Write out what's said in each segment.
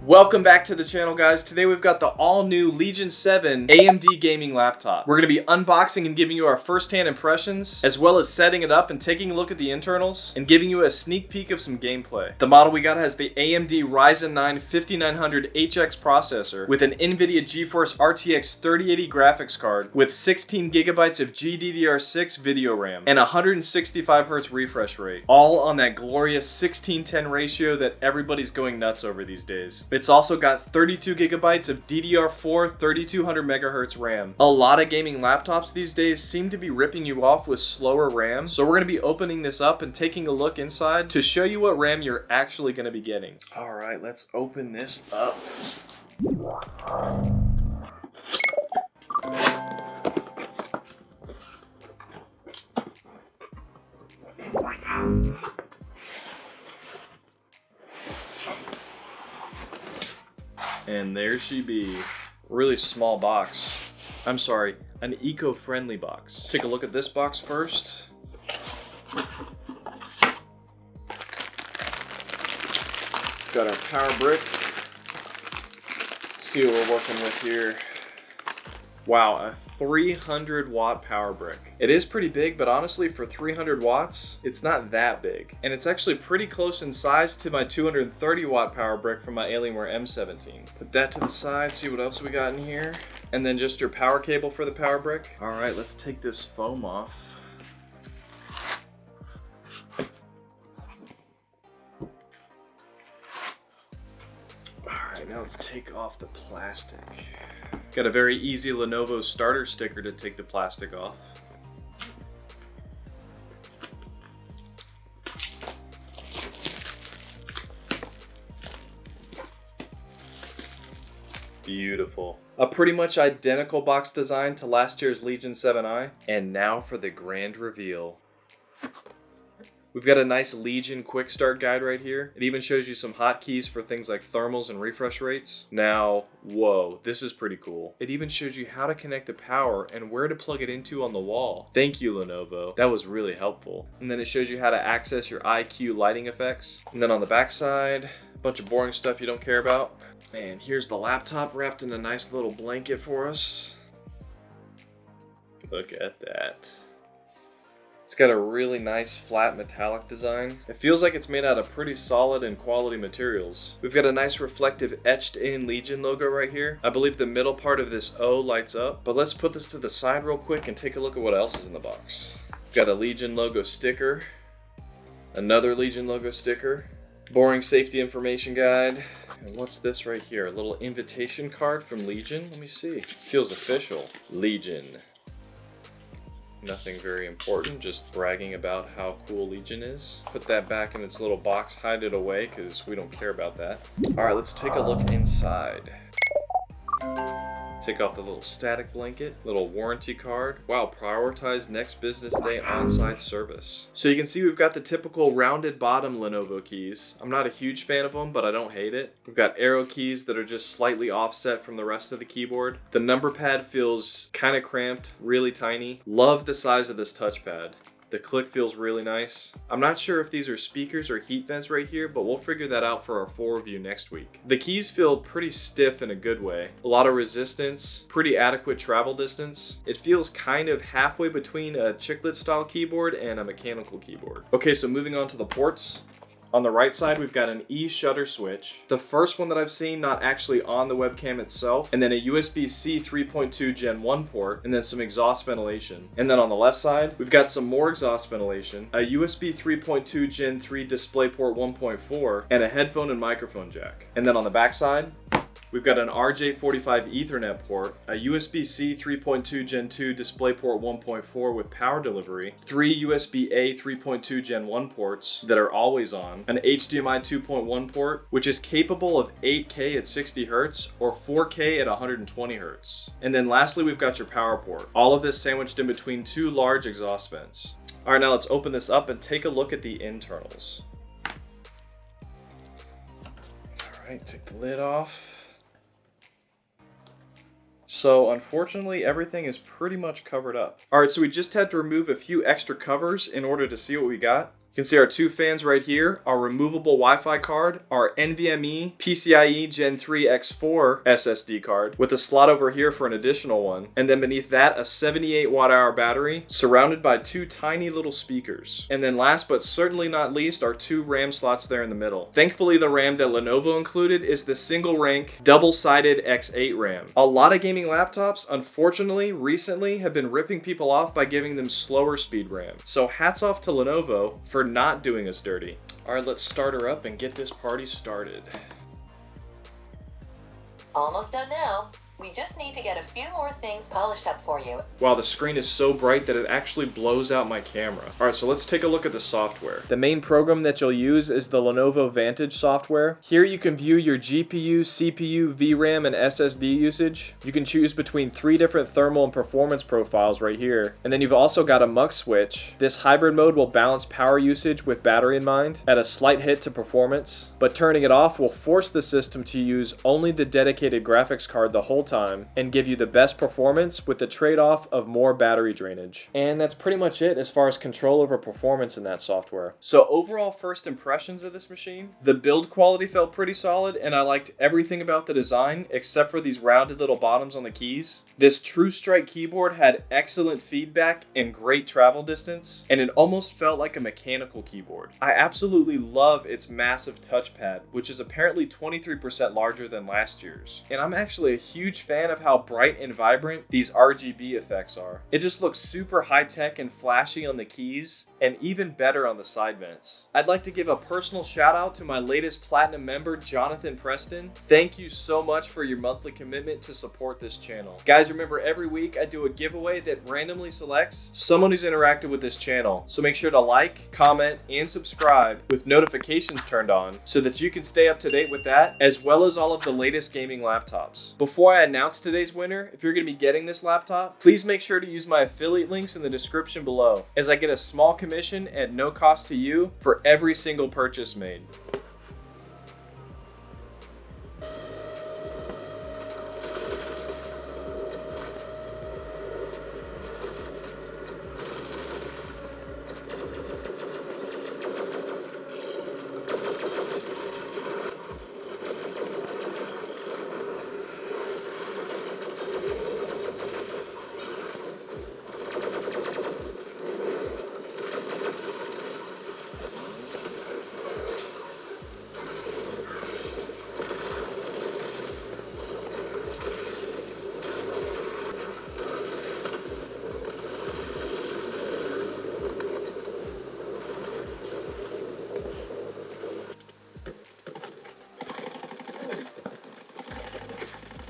Welcome back to the channel, guys. Today we've got the all-new Legion 7 AMD gaming laptop. We're going to be unboxing and giving you our first-hand impressions, as well as setting it up and taking a look at the internals, and giving you a sneak peek of some gameplay. The model we got has the AMD Ryzen 9 5900HX processor with an NVIDIA GeForce RTX 3080 graphics card with 16 gigabytes of GDDR6 video RAM and 165Hz refresh rate, all on that glorious 16:10 ratio that everybody's going nuts over these days. It's also got 32 gigabytes of DDR4 3200 megahertz RAM. A lot of gaming laptops these days seem to be ripping you off with slower RAM, so we're going to be opening this up and taking a look inside to show you what RAM you're actually going to be getting. All right, let's open this up. And there she be. Really small box. I'm sorry, an eco-friendly box. Take a look at this box first. Got our power brick. Let's see what we're working with here. Wow, a 300 watt power brick. It is pretty big, but honestly for 300 watts, it's not that big. And it's actually pretty close in size to my 230 watt power brick from my Alienware M17. Put that to the side, see what else we got in here. And then just your power cable for the power brick. All right, let's take this foam off. All right, now let's take off the plastic. Got a very easy Lenovo starter sticker to take the plastic off. Beautiful. A pretty much identical box design to last year's Legion 7i. And now for the grand reveal. We've got a nice Legion quick start guide right here. It even shows you some hotkeys for things like thermals and refresh rates. Now, whoa, this is pretty cool. It even shows you how to connect the power and where to plug it into on the wall. Thank you, Lenovo. That was really helpful. And then it shows you how to access your IQ lighting effects. And then on the back side, a bunch of boring stuff you don't care about. And here's the laptop wrapped in a nice little blanket for us. Look at that. It's got a really nice flat metallic design. It feels like it's made out of pretty solid and quality materials. We've got a nice reflective etched in Legion logo right here. I believe the middle part of this O lights up, but let's put this to the side real quick and take a look at what else is in the box. We've got a Legion logo sticker, another Legion logo sticker, boring safety information guide, and what's this right here? A little invitation card from Legion. Let me see. Feels official. Legion. Nothing very important, just bragging about how cool Legion is. Put that back in its little box, hide it away, because we don't care about that. Alright, let's take a look inside. Take off the little static blanket, little warranty card. Wow, prioritize next business day on-site service. So you can see we've got the typical rounded bottom Lenovo keys. I'm not a huge fan of them, but I don't hate it. We've got arrow keys that are just slightly offset from the rest of the keyboard. The number pad feels kind of cramped, really tiny. Love the size of this touchpad. The click feels really nice. I'm not sure if these are speakers or heat vents right here, but we'll figure that out for our full review next week. The keys feel pretty stiff in a good way. A lot of resistance, pretty adequate travel distance. It feels kind of halfway between a chiclet style keyboard and a mechanical keyboard. Okay, so moving on to the ports. On the right side, we've got an E-shutter switch. The first one that I've seen, not actually on the webcam itself. And then a USB-C 3.2 Gen 1 port, and then some exhaust ventilation. And then on the left side, we've got some more exhaust ventilation, a USB 3.2 Gen 3 DisplayPort 1.4, and a headphone and microphone jack. And then on the back side, we've got an RJ45 Ethernet port, a USB-C 3.2 Gen 2 DisplayPort 1.4 with power delivery, 3 USB-A 3.2 Gen 1 ports that are always on, an HDMI 2.1 port, which is capable of 8K at 60 Hz or 4K at 120 Hz. And then lastly, we've got your power port. All of this sandwiched in between two large exhaust vents. All right, now let's open this up and take a look at the internals. All right, take the lid off. So unfortunately, everything is pretty much covered up. All right, so we just had to remove a few extra covers in order to see what we got. You can see our two fans right here, our removable Wi-Fi card, our NVMe PCIe Gen 3 X4 SSD card with a slot over here for an additional one, and then beneath that a 78 watt-hour battery surrounded by two tiny little speakers. And then last but certainly not least are two RAM slots there in the middle. Thankfully, the RAM that Lenovo included is the single rank double-sided X8 RAM. A lot of gaming laptops, unfortunately, recently have been ripping people off by giving them slower speed RAM. So hats off to Lenovo for not doing us dirty. All right, let's start her up and get this party started. Almost done now. We just need to get a few more things polished up for you. Wow, the screen is so bright that it actually blows out my camera. All right, so let's take a look at the software. The main program that you'll use is the Lenovo Vantage software. Here you can view your GPU, CPU, VRAM, and SSD usage. You can choose between 3 different thermal and performance profiles right here. And then you've also got a mux switch. This hybrid mode will balance power usage with battery in mind at a slight hit to performance, but turning it off will force the system to use only the dedicated graphics card the whole time and give you the best performance with the trade-off of more battery drainage. And that's pretty much it as far as control over performance in that software. So overall first impressions of this machine, the build quality felt pretty solid and I liked everything about the design except for these rounded little bottoms on the keys. This True Strike keyboard had excellent feedback and great travel distance, and it almost felt like a mechanical keyboard. I absolutely love its massive touchpad, which is apparently 23% larger than last year's. And I'm actually a huge fan of how bright and vibrant these RGB effects are. It just looks super high-tech and flashy on the keys, and even better on the side vents. I'd like to give a personal shout out to my latest platinum member, Jonathan Preston. Thank you so much for your monthly commitment to support this channel. Guys, remember every week I do a giveaway that randomly selects someone who's interacted with this channel. So make sure to like, comment, and subscribe with notifications turned on so that you can stay up to date with that, as well as all of the latest gaming laptops. Before I announce today's winner, if you're going to be getting this laptop, please make sure to use my affiliate links in the description below, as I get a small commission at no cost to you for every single purchase made.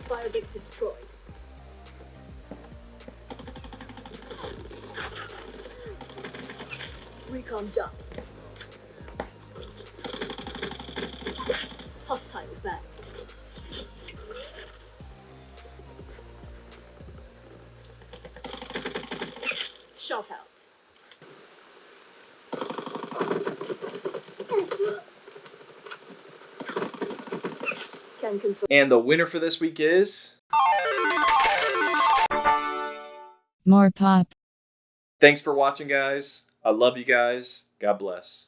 Firebig destroyed. Recon done. Hostile backed. Shot out. And the winner for this week is... More pop. Thanks for watching, guys. I love you guys. God bless.